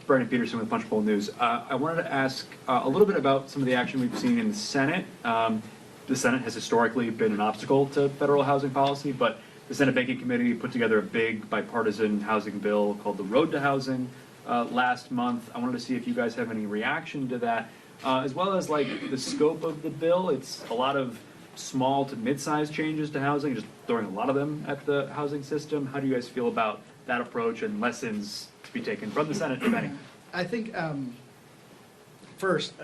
Brandon Peterson with Punchbowl News. I wanted to ask a little bit about some of the action we've seen in the Senate. The Senate has historically been an obstacle to federal housing policy, but the Senate Banking Committee put together a big bipartisan housing bill called the Road to Housing last month. I wanted to see if you guys have any reaction to that, as well as like the scope of the bill. It's a lot of small to mid-sized changes to housing, just throwing a lot of them at the housing system. How do you guys feel about that approach and lessons to be taken from the Senate, if any? I think first,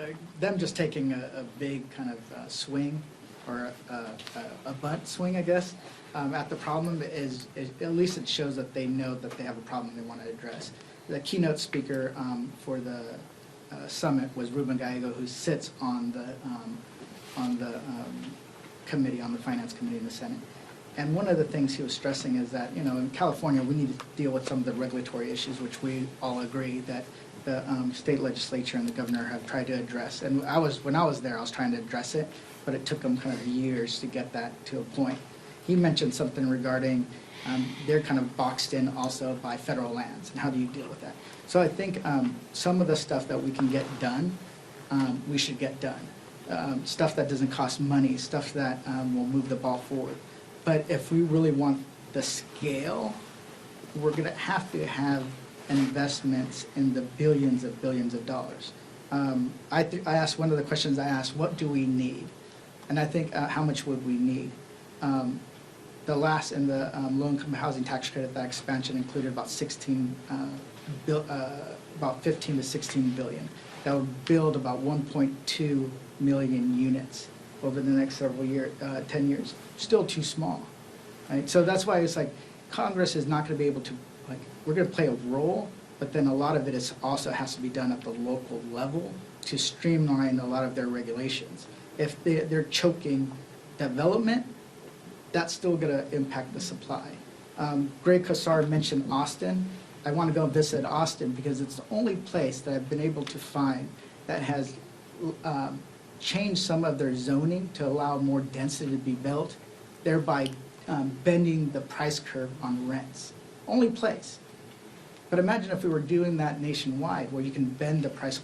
them just taking a big kind of swing or a butt swing, I guess, at the problem is at least it shows that they know that they have a problem they want to address. The keynote speaker for the summit was Ruben Gallego, who sits on the committee, on the Finance Committee in the Senate. And one of the things he was stressing is that, you know, in California, we need to deal with some of the regulatory issues, which we all agree that the state legislature and the governor have tried to address. And when I was there, I was trying to address it, but it took them kind of years to get that to a point. He mentioned something regarding they're kind of boxed in also by federal lands, and how do you deal with that? So I think some of the stuff that we can get done, we should get done. Stuff that doesn't cost money, stuff that will move the ball forward. But if we really want the scale, we're going to have investments in the billions of dollars. I asked, one of the questions I asked, what do we need? And I think how much would we need? The low-income housing tax credit, that expansion included about 15 to 16 billion. That would build about 1.2 million units over the next several years, 10 years. Still too small, right? So that's why it's like Congress is not going to be able to, like, we're going to play a role, but then a lot of it also has to be done at the local level to streamline a lot of their regulations. If they're choking development, that's still going to impact the supply. Greg Kossar mentioned Austin. I want to go visit Austin because it's the only place that I've been able to find that has changed some of their zoning to allow more density to be built, thereby bending the price curve on rents. Only place. But imagine if we were doing that nationwide, where you can bend the price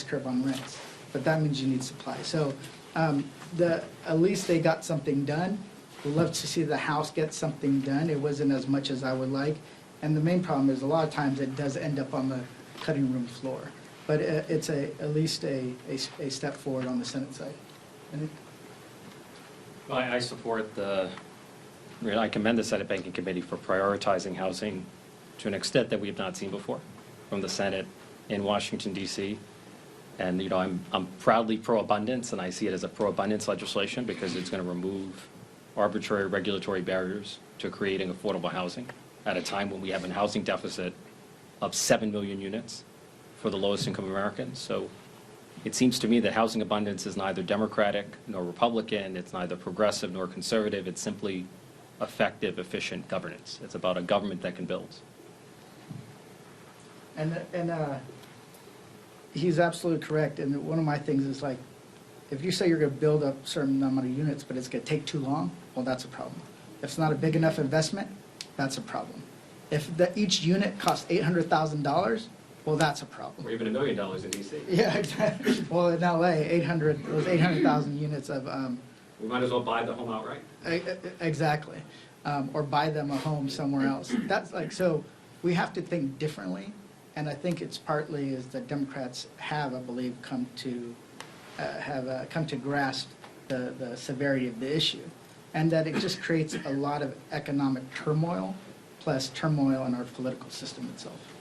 curve on rents. But that means you need supply. So at least they got something done. We'd love to see the House get something done. It wasn't as much as I would like. And the main problem is a lot of times it does end up on the cutting room floor. But it's at least a step forward on the Senate side. Well, I support I commend the Senate Banking Committee for prioritizing housing to an extent that we have not seen before from the Senate in Washington, D.C. And, you know, I'm proudly pro-abundance, and I see it as a pro-abundance legislation because it's going to remove arbitrary regulatory barriers to creating affordable housing at a time when we have a housing deficit of 7 million units for the lowest income Americans. So it seems to me that housing abundance is neither Democratic nor Republican. It's neither progressive nor conservative. It's simply effective, efficient governance. It's about a government that can build. And he's absolutely correct. And one of my things is, like, if you say you're going to build a certain amount of units, but it's going to take too long, well, that's a problem. If it's not a big enough investment, that's a problem. If each unit costs $800,000, well, that's a problem. Or even $1 million in D.C. Yeah, exactly. Well, in LA, 800,000 units of. We might as well buy the home outright. Exactly, or buy them a home somewhere else. That's like, so we have to think differently, and I think it's partly is that Democrats have, I believe, come to grasp the severity of the issue, and that it just creates a lot of economic turmoil, plus turmoil in our political system itself.